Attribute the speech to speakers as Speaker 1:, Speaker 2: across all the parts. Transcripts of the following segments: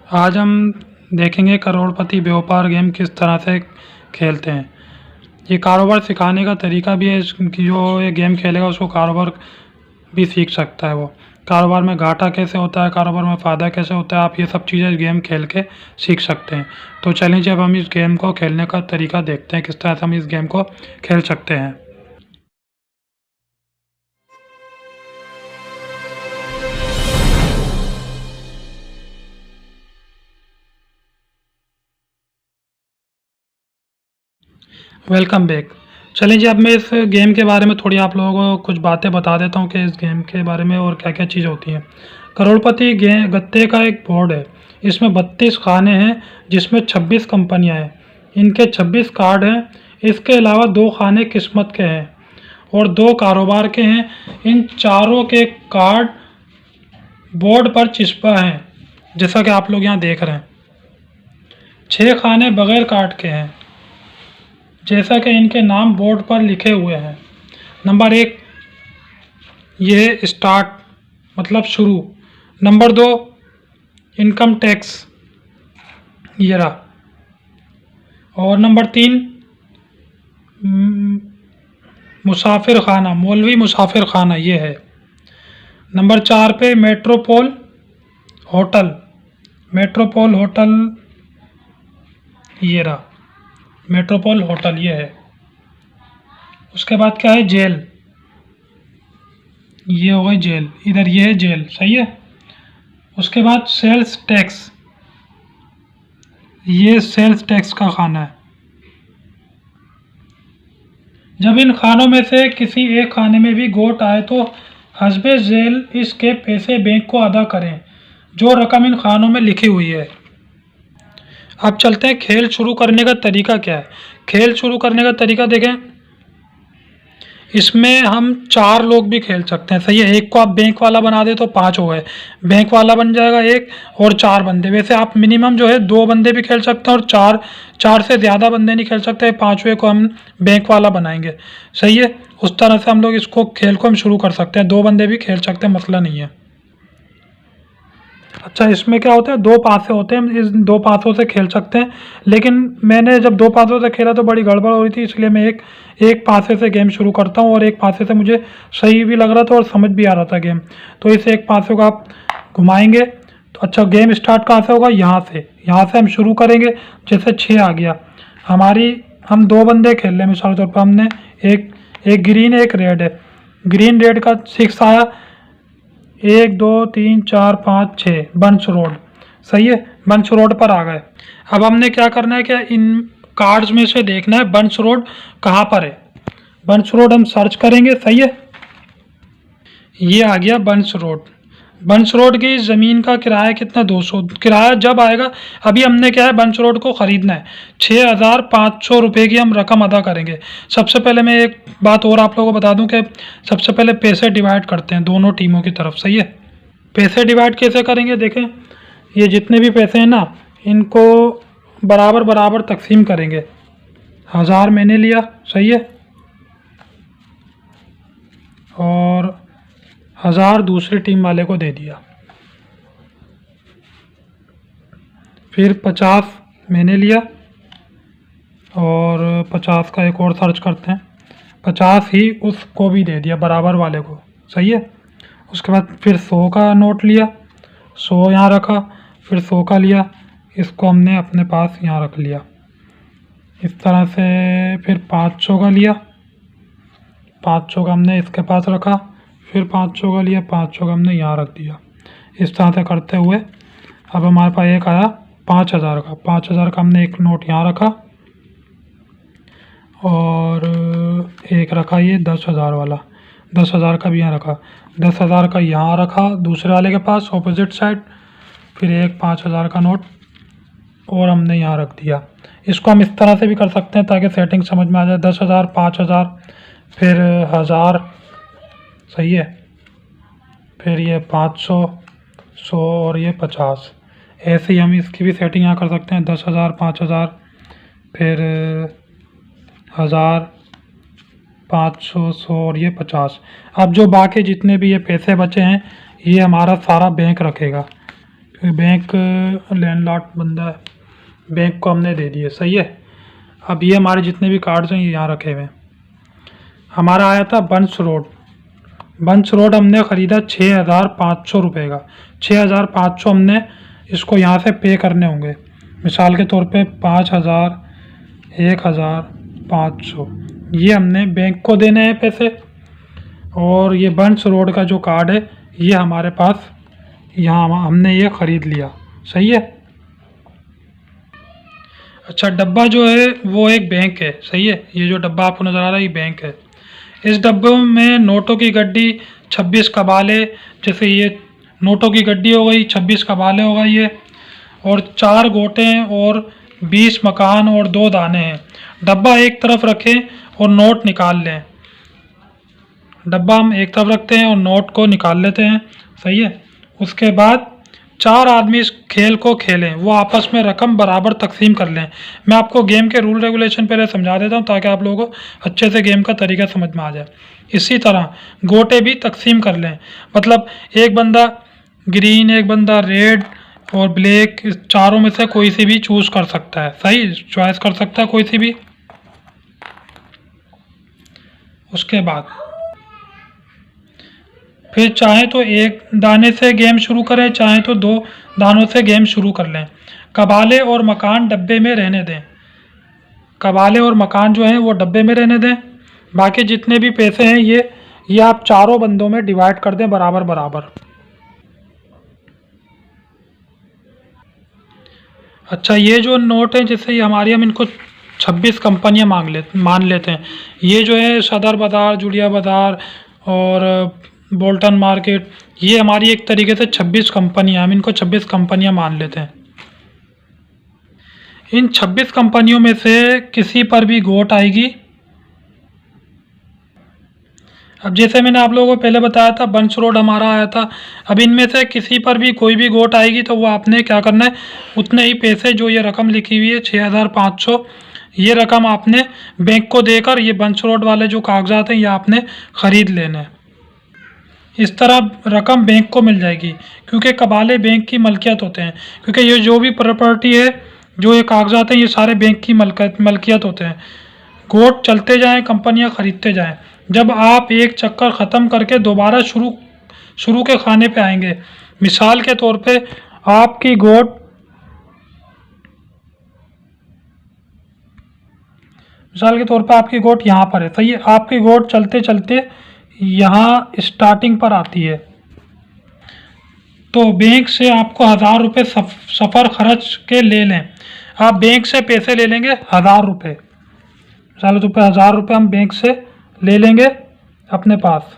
Speaker 1: आज हम देखेंगे करोड़पति व्यापार गेम किस तरह से खेलते हैं। ये कारोबार सिखाने का तरीका भी है कि जो ये गेम खेलेगा उसको कारोबार भी सीख सकता है। वो कारोबार में घाटा कैसे होता है, कारोबार में फ़ायदा कैसे होता है, आप ये सब चीज़ें गेम खेल के सीख सकते हैं। तो चलिए जब हम इस गेम को खेलने का तरीका देखते हैं, किस तरह से हम इस गेम को खेल सकते हैं। Welcome back. चलिए जी, अब मैं इस गेम के बारे में थोड़ी आप लोगों को कुछ बातें बता देता हूँ कि इस गेम के बारे में और क्या क्या चीज़ होती हैं। करोड़पति गत्ते का एक बोर्ड है। इसमें 32 खाने हैं जिसमें 26 कंपनियाँ हैं। इनके 26 कार्ड हैं। इसके अलावा 2 खाने किस्मत के हैं और 2 कारोबार के हैं। इन चारों के कार्ड बोर्ड पर चिपका हैं, जैसा कि आप लोग यहाँ देख रहे हैं। 6 खाने बगैर कार्ड के हैं, जैसा कि इनके नाम बोर्ड पर लिखे हुए हैं। नंबर 1 ये स्टार्ट मतलब शुरू। नंबर 2 इनकम टैक्स, ये रहा। और नंबर 3 मुसाफिर खाना, मौलवी मुसाफिर खाना, ये है। नंबर 4 पे मेट्रोपोल होटल, मेट्रोपोल होटल, ये रहा मेट्रोपोल होटल, ये है। उसके बाद क्या है, जेल, ये हो गई जेल, इधर ये है जेल, सही है। उसके बाद सेल्स टैक्स, ये सेल्स टैक्स का खाना है। जब इन खानों में से किसी एक खाने में भी गोट आए तो हस्बे जेल इसके पैसे बैंक को अदा करें, जो रकम इन खानों में लिखी हुई है। अब चलते हैं खेल शुरू करने का तरीका क्या है। खेल शुरू करने का तरीका देखें, इसमें हम 4 लोग भी खेल सकते हैं, सही है। एक को आप बैंक वाला बना दे तो 5 हो गए, बैंक वाला बन जाएगा एक, और 4 बंदे। वैसे आप मिनिमम जो है 2 बंदे भी खेल सकते हैं और 4 से ज़्यादा बंदे नहीं खेल सकते। 5वें को हम बैंक वाला बनाएंगे, सही है। उस तरह से हम लोग इसको खेल को हम शुरू कर सकते हैं। 2 बंदे भी खेल सकते हैं, मसला नहीं है। अच्छा, इसमें क्या होता है, 2 पासे होते हैं, हम इस 2 पासों से खेल सकते हैं। लेकिन मैंने जब 2 पासों से खेला तो बड़ी गड़बड़ हो रही थी, इसलिए मैं एक पासे से गेम शुरू करता हूँ। और एक पासे से मुझे सही भी लग रहा था और समझ भी आ रहा था गेम। तो इस एक पासे को आप घुमाएंगे तो अच्छा, गेम स्टार्ट कहाँ से होगा, यहाँ से हम शुरू करेंगे। जैसे 6 आ गया हम 2 बंदे खेल रहे हैं, मिसाल तौर पर हमने एक ग्रीन एक रेड है। ग्रीन रेड का 6 आया, 1 2 3 4 5 6, बंच रोड, सही है। बंच रोड पर आ गए। अब हमने क्या करना है, क्या इन कार्ड्स में से देखना है बंच रोड कहाँ पर है। बंच रोड हम सर्च करेंगे, सही है। ये आ गया बंच रोड। बंच रोड की ज़मीन का किराया कितना, 200 किराया जब आएगा। अभी हमने क्या है, बंच रोड को ख़रीदना है। 6500 रुपये की हम रकम अदा करेंगे। सबसे पहले मैं एक बात और आप लोगों को बता दूं कि सबसे पहले पैसे डिवाइड करते हैं दोनों टीमों की तरफ, सही है। पैसे डिवाइड कैसे करेंगे, देखें, ये जितने भी पैसे हैं ना, इनको बराबर बराबर तकसीम करेंगे। 1000 मैंने लिया, सही है, और 1000 दूसरी टीम वाले को दे दिया। फिर 50 मैंने लिया और 50 का एक और सर्च करते हैं, 50 ही उसको भी दे दिया, बराबर वाले को, सही है। उसके बाद फिर 100 का नोट लिया, 100 यहाँ रखा, फिर 100 का लिया, इसको हमने अपने पास यहाँ रख लिया इस तरह से। फिर 500 का लिया, 500 का हमने इसके पास रखा, फिर 500 का लिया, 500 का हमने यहाँ रख दिया। इस तरह से करते हुए अब हमारे पास एक आया 5000 का। 5000 का हमने एक नोट यहाँ रखा और एक रखा ये 10,000 वाला, 10,000 का भी यहाँ रखा, 10,000 का यहाँ रखा दूसरे वाले के पास ऑपोजिट साइड। फिर एक 5,000 का नोट और हमने यहाँ रख दिया। इसको हम इस तरह से भी कर सकते हैं ताकि सेटिंग समझ में आ जाए। 10,000, 5,000, फिर 1000, सही है, फिर ये 500, 100 और ये 50। ऐसे ही हम इसकी भी सेटिंग यहाँ कर सकते हैं। 10,000, 5,000, फिर 1000, 500, 100 और ये 50। अब जो बाकी जितने भी ये पैसे बचे हैं ये हमारा सारा बैंक रखेगा, बैंक लैंडलॉर्ड बंदा है, बैंक को हमने दे दिए, सही है। अब ये हमारे जितने भी कार्ड्स हैं ये यहाँ रखे हुए हैं। हमारा आया था बंस रोड। बंस रोड हमने ख़रीदा 6,500 रुपये का। 6,500 हमने इसको यहाँ से पे करने होंगे। मिसाल के तौर पे 5,000, 1,500 ये हमने बैंक को देने हैं पैसे। और ये बंस रोड का जो कार्ड है ये हमारे पास, यहाँ हमने ये ख़रीद लिया, सही है। अच्छा, डब्बा जो है वो एक बैंक है, सही है। ये जो डब्बा आपको नज़र आ रहा है ये बैंक है। इस डब्बे में नोटों की गड्डी, 26 कबाले, जैसे ये नोटों की गड्डी हो गई, 26 कबाले हो गई ये, और 4 गोटे और 20 मकान और 2 दाने हैं। डब्बा एक तरफ रखें और नोट निकाल लें। डब्बा हम एक तरफ रखते हैं और नोट को निकाल लेते हैं, सही है। उसके बाद 4 आदमी इस खेल को खेलें, वो आपस में रकम बराबर तकसीम कर लें। मैं आपको गेम के रूल रेगुलेशन पहले समझा देता हूँ ताकि आप लोगों को अच्छे से गेम का तरीका समझ में आ जाए। इसी तरह गोटे भी तकसीम कर लें, मतलब एक बंदा ग्रीन, एक बंदा रेड और ब्लैक, इस चारों में से कोई सी भी चूज़ कर सकता है, सही, चॉइस कर सकता है कोई सी भी। उसके बाद फिर चाहे तो एक दाने से गेम शुरू करें, चाहे तो 2 दानों से गेम शुरू कर लें। कबाले और मकान डब्बे में रहने दें। कबाले और मकान जो हैं वो डब्बे में रहने दें। बाकी जितने भी पैसे हैं ये आप चारों बंदों में डिवाइड कर दें बराबर बराबर। अच्छा, ये जो नोट है जैसे ये हमारी, हम इनको 26 कंपनियां मान लेते हैं। ये जो है सदर बाज़ार, जुड़िया बाज़ार और बोल्टन मार्केट, ये हमारी एक तरीके से 26 कंपनियां, हम इनको 26 कंपनियां मान लेते हैं। इन 26 कंपनियों में से किसी पर भी गोट आएगी। अब जैसे मैंने आप लोगों को पहले बताया था बंस रोड हमारा आया था। अब इनमें से किसी पर भी कोई भी गोट आएगी तो वो आपने क्या करना है, उतने ही पैसे, जो ये रकम लिखी हुई है 6,500, ये रकम आपने बैंक को देकर ये बंस रोड वाले जो कागजात हैं ये आपने ख़रीद लेने हैं। इस तरह रकम बैंक को मिल जाएगी, क्योंकि कबाले बैंक की मलकियत होते हैं। क्योंकि ये जो भी प्रॉपर्टी है, जो ये कागजात हैं, ये सारे बैंक की मलकियत होते हैं। गोट चलते जाएं, कंपनियां ख़रीदते जाएं। जब आप एक चक्कर ख़त्म करके दोबारा शुरू के खाने पे आएंगे, मिसाल के तौर पे आपकी गोट, मिसाल के तौर पे आपकी गोट यहाँ पर है, सही है। आपकी गोट चलते चलते यहाँ स्टार्टिंग पर आती है, तो बैंक से आपको 1,000 रुपये सफ़र खर्च के ले लें। आप बैंक से पैसे ले लेंगे 1,000 रुपये, मिसाल के तौर पर 1,000 रुपये हम बैंक से ले लेंगे अपने पास।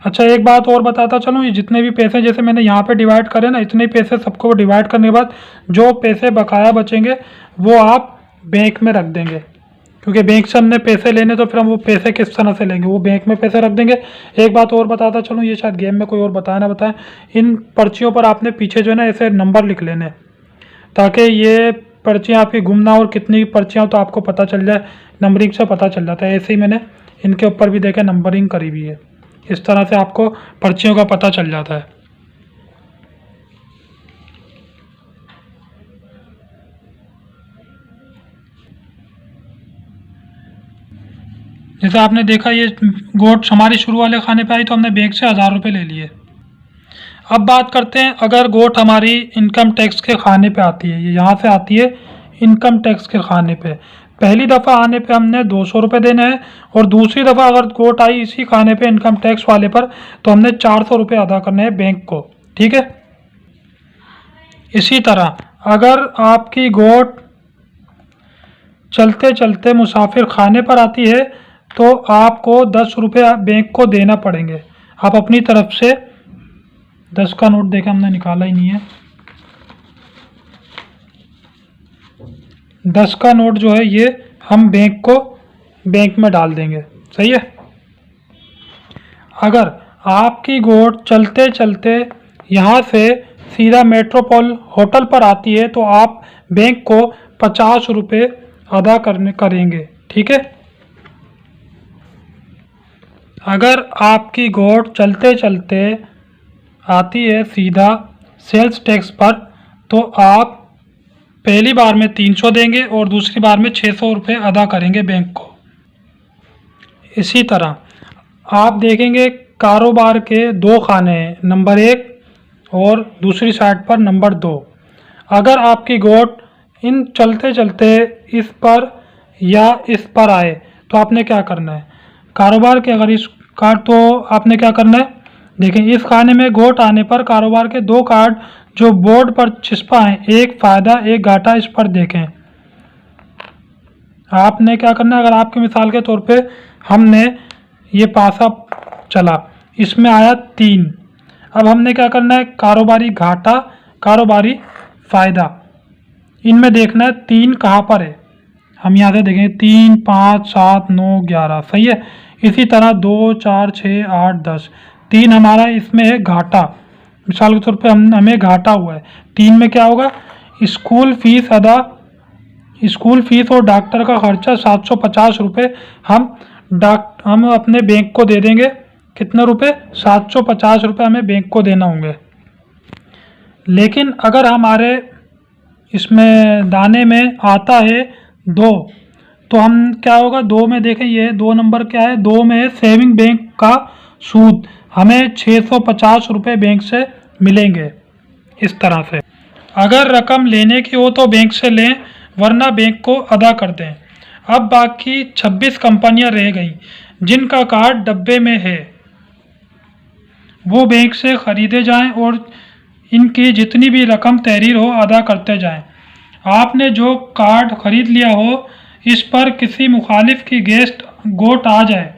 Speaker 1: अच्छा, एक बात और बताता चलूँ, ये जितने भी पैसे जैसे मैंने यहाँ पे डिवाइड करे ना, इतने पैसे सबको डिवाइड करने के बाद जो पैसे बकाया बचेंगे वो आप बैंक में रख देंगे, क्योंकि बैंक से हमने पैसे लेने, तो फिर हम वो पैसे किस तरह से लेंगे, वो बैंक में पैसे रख देंगे। एक बात और बताता चलूँ, ये शायद गेम में कोई और बताया ना बताएं, इन पर्चियों पर आपने पीछे जो है ना ऐसे नंबर लिख लेने, ताकि ये पर्चियाँ आपकी गुम ना हो, और कितनी पर्चियाँ तो आपको पता चल जाए, नंबरिंग से पता चल जाता है। ऐसे ही मैंने इनके ऊपर भी देखा नंबरिंग करी हुई है, इस तरह से आपको पर्चियों का पता चल जाता है। जैसे आपने देखा ये गोट हमारी शुरू वाले खाने पे आई तो हमने बैंक से 1,000 रुपये ले लिए। अब बात करते हैं, अगर गोट हमारी इनकम टैक्स के खाने पे आती है, ये यहाँ से आती है इनकम टैक्स के खाने पे, पहली दफ़ा आने पे हमने 200 रुपये देने हैं, और दूसरी दफ़ा अगर गोट आई इसी खाने पे इनकम टैक्स वाले पर तो हमने 400 रुपये अदा करने हैं बैंक को, ठीक है। इसी तरह अगर आपकी गोट चलते चलते मुसाफिर खाने पर आती है तो आपको 10 रुपये बैंक को देना पड़ेंगे। आप अपनी तरफ से 10 का नोट देखें, हमने निकाला ही नहीं है, 10 का नोट जो है ये हम बैंक में डाल देंगे, सही है। अगर आपकी गोट चलते चलते यहाँ से सीधा मेट्रोपोल होटल पर आती है तो आप बैंक को 50 रुपये अदा करेंगे, ठीक है। अगर आपकी गोट चलते चलते आती है सीधा सेल्स टैक्स पर, तो आप पहली बार में 300 देंगे और दूसरी बार में 600 रुपये अदा करेंगे बैंक को। इसी तरह आप देखेंगे कारोबार के दो खाने हैं, नंबर 1 और दूसरी साइड पर नंबर 2। अगर आपकी गोट इन चलते चलते इस पर या इस पर आए तो आपने क्या करना है, कारोबार के अगर इस कार्ड, तो आपने क्या करना है, देखें इस खाने में गोट आने पर कारोबार के 2 कार्ड जो बोर्ड पर चिपका है, एक फायदा एक घाटा, इस पर देखें। आपने क्या करना है, अगर आपकी मिसाल के तौर पे हमने ये पासा चला, इसमें आया 3, अब हमने क्या करना है, कारोबारी घाटा कारोबारी फायदा, इनमें देखना है 3 कहाँ पर है। हम यहाँ से देखें 3, 5, 7, 9, 11, सही है। इसी तरह 2, 4, 6, 8, 10, 3 हमारा इसमें है घाटा, मिसाल के तौर पे हमें घाटा हुआ है। 3 में क्या होगा, स्कूल फीस और डॉक्टर का खर्चा 750 रुपये हम अपने बैंक को दे देंगे। कितने रुपए, 750 रुपये हमें बैंक को देना होंगे। लेकिन अगर हमारे इसमें दाने में आता है 2, तो हम क्या होगा, 2 में देखें, ये 2 नंबर क्या है, 2 में है सेविंग बैंक का सूद, हमें 650 रुपये बैंक से मिलेंगे। इस तरह से अगर रकम लेने की हो तो बैंक से लें, वरना बैंक को अदा कर दें। अब बाकी 26 कंपनियां रह गई जिनका कार्ड डब्बे में है, वो बैंक से ख़रीदे जाएं और इनकी जितनी भी रकम तहरीर हो अदा करते जाएं। आपने जो कार्ड ख़रीद लिया हो, इस पर किसी मुखालिफ की गोट आ जाए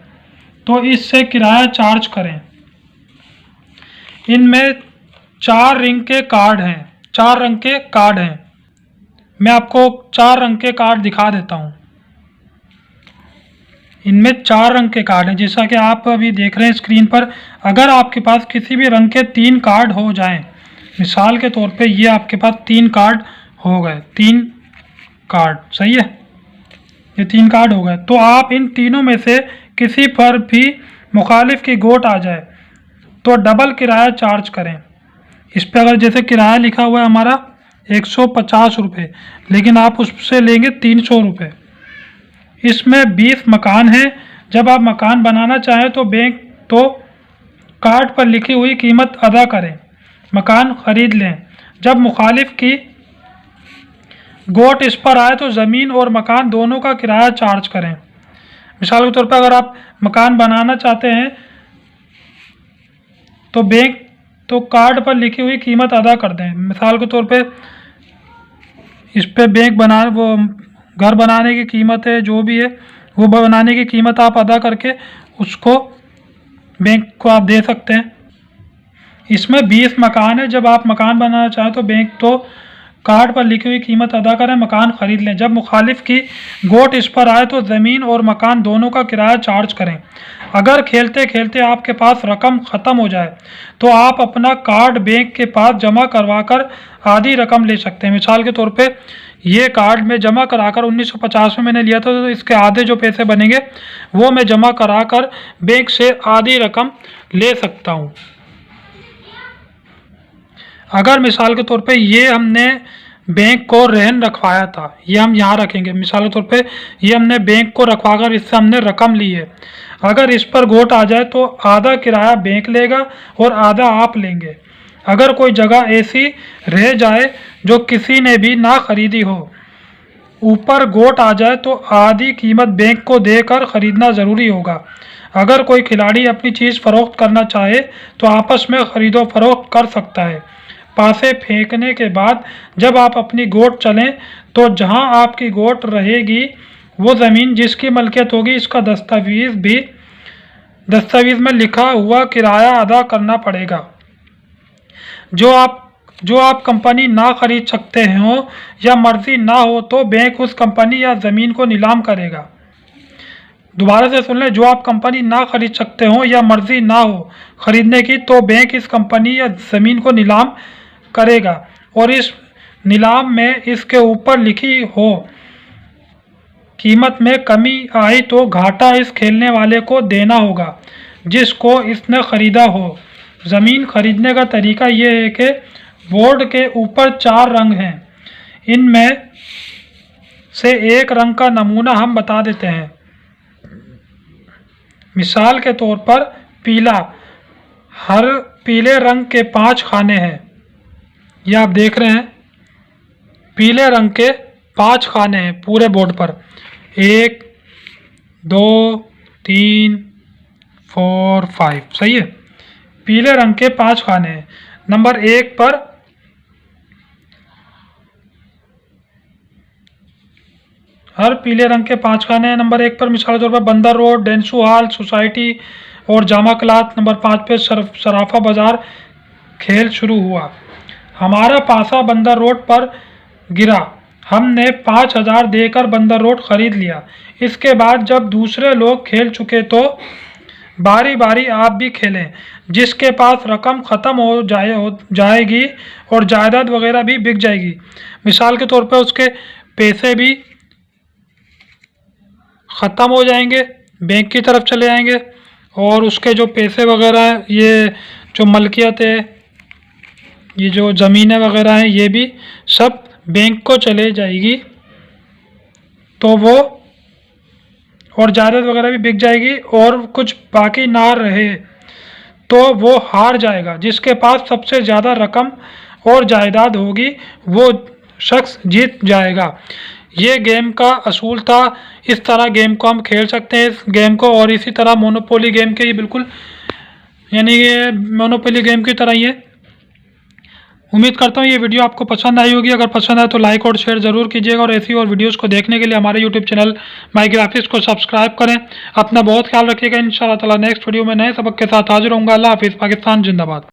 Speaker 1: तो इससे किराया चार्ज करें। इनमें 4 रंग के कार्ड हैं, 4 रंग के कार्ड हैं। मैं आपको 4 रंग के कार्ड दिखा देता हूँ। इनमें 4 रंग के कार्ड हैं, जैसा कि आप अभी देख रहे हैं स्क्रीन पर। अगर आपके पास किसी भी रंग के 3 कार्ड हो जाएं, मिसाल के तौर पे ये आपके पास 3 कार्ड हो गए, 3 कार्ड, सही है, ये 3 कार्ड हो गए, तो आप इन तीनों में से किसी पर भी मुखालिफ की गोट आ जाए तो डबल किराया चार्ज करें। इस पर अगर जैसे किराया लिखा हुआ है हमारा 150 रुपये, लेकिन आप उससे लेंगे 300 रुपये। इसमें 20 मकान हैं। जब आप मकान बनाना चाहें तो कार्ड पर लिखी हुई कीमत अदा करें, मकान ख़रीद लें। जब मुखालिफ की गोट इस पर आए तो ज़मीन और मकान दोनों का किराया चार्ज करें। मिसाल के तौर पर अगर आप मकान बनाना चाहते हैं तो कार्ड पर लिखी हुई कीमत अदा कर दें। मिसाल के तौर पे इस पे वो घर बनाने की कीमत है, जो भी है वो बनाने की कीमत आप अदा करके उसको बैंक को आप दे सकते हैं। इसमें 20 मकान है। जब आप मकान बनाना चाहें तो बैंक तो कार्ड पर लिखी हुई कीमत अदा करें, मकान ख़रीद लें। जब मुखालिफ की गोट इस पर आए तो ज़मीन और मकान दोनों का किराया चार्ज करें। अगर खेलते खेलते आपके पास रकम ख़त्म हो जाए तो आप अपना कार्ड बैंक के पास जमा करवा कर आधी रकम ले सकते हैं। मिसाल के तौर पे ये कार्ड में जमा कराकर 1950 में मैंने लिया था, तो इसके आधे जो पैसे बनेंगे वो मैं जमा कराकर बैंक से आधी रकम ले सकता हूँ। अगर मिसाल के तौर पे ये हमने बैंक को रहन रखवाया था, ये हम यहाँ रखेंगे, मिसाल के तौर पे ये हमने बैंक को रखवाकर इससे हमने रकम ली है। अगर इस पर गोट आ जाए तो आधा किराया बैंक लेगा और आधा आप लेंगे। अगर कोई जगह ऐसी रह जाए जो किसी ने भी ना खरीदी हो, ऊपर गोट आ जाए तो आधी कीमत बैंक को देकर ख़रीदना ज़रूरी होगा। अगर कोई खिलाड़ी अपनी चीज़ फ़रोख्त करना चाहे तो आपस में ख़रीदो फरोख्त कर सकता है। पासे फेंकने के बाद जब आप अपनी गोट चलें तो जहां आपकी गोट रहेगी वो ज़मीन जिसकी मलकियत होगी, इसका दस्तावेज़ में लिखा हुआ किराया अदा करना पड़ेगा। जो आप कंपनी ना खरीद सकते हो या मर्जी ना हो तो बैंक उस कंपनी या ज़मीन को नीलाम करेगा। दोबारा से सुन लें, जो आप कंपनी ना खरीद सकते हो या मर्जी ना हो खरीदने की तो बैंक इस कंपनी या ज़मीन को नीलाम करेगा और इस नीलाम में इसके ऊपर लिखी हो कीमत में कमी आई तो घाटा इस खेलने वाले को देना होगा जिसको इसने ख़रीदा हो। ज़मीन खरीदने का तरीका ये है कि बोर्ड के ऊपर 4 रंग हैं, इनमें से एक रंग का नमूना हम बता देते हैं। मिसाल के तौर पर पीला, हर पीले रंग के 5 खाने हैं। ये आप देख रहे हैं, पीले रंग के 5 खाने हैं पूरे बोर्ड पर। 1 2 3 4 5, सही है। पीले रंग के 5 खाने हैं। नंबर 1 पर हर पीले रंग के 5 खाने हैं। नंबर 1 पर मिसाल के तौर पर बंदर रोड, डेंसू हॉल, सोसाइटी और जामा क्लाथ। नंबर 5 पे सराफा बाजार खेल शुरू हुआ। हमारा पासा बंदर रोड पर गिरा, हमने 5,000 देकर बंदर रोड खरीद लिया। इसके बाद जब दूसरे लोग खेल चुके तो बारी बारी आप भी खेलें। जिसके पास रकम ख़त्म हो जाएगी और जायदाद वगैरह भी बिक जाएगी। मिसाल के तौर पर उसके पैसे भी ख़त्म हो जाएंगे, बैंक की तरफ चले जाएंगे, और उसके जो पैसे वगैरह हैं, ये जो मलकियत है, ये जो ज़मीनें वगैरह हैं, ये भी सब बैंक को चले जाएगी। तो वो और जायदाद वगैरह भी बिक जाएगी और कुछ बाकी ना रहे तो वो हार जाएगा। जिसके पास सबसे ज़्यादा रकम और जायदाद होगी वो शख्स जीत जाएगा। ये गेम का असूल था। इस तरह गेम को हम खेल सकते हैं इस गेम को, और इसी तरह मोनोपोली गेम के, ये बिल्कुल यानी ये मोनोपोली गेम की तरह ही है। उम्मीद करता हूँ ये वीडियो आपको पसंद आई होगी। अगर पसंद आए तो लाइक और शेयर ज़रूर कीजिएगा, और ऐसी और वीडियोस को देखने के लिए हमारे यूट्यूब चैनल माई ग्राफिक्स को सब्सक्राइब करें। अपना बहुत ख्याल रखिएगा। इंशाअल्लाह ताला नेक्स्ट वीडियो में नए सबक के साथ हाजिर होऊंगा। अल्लाह हाफिज़। पाकिस्तान जिंदाबाद।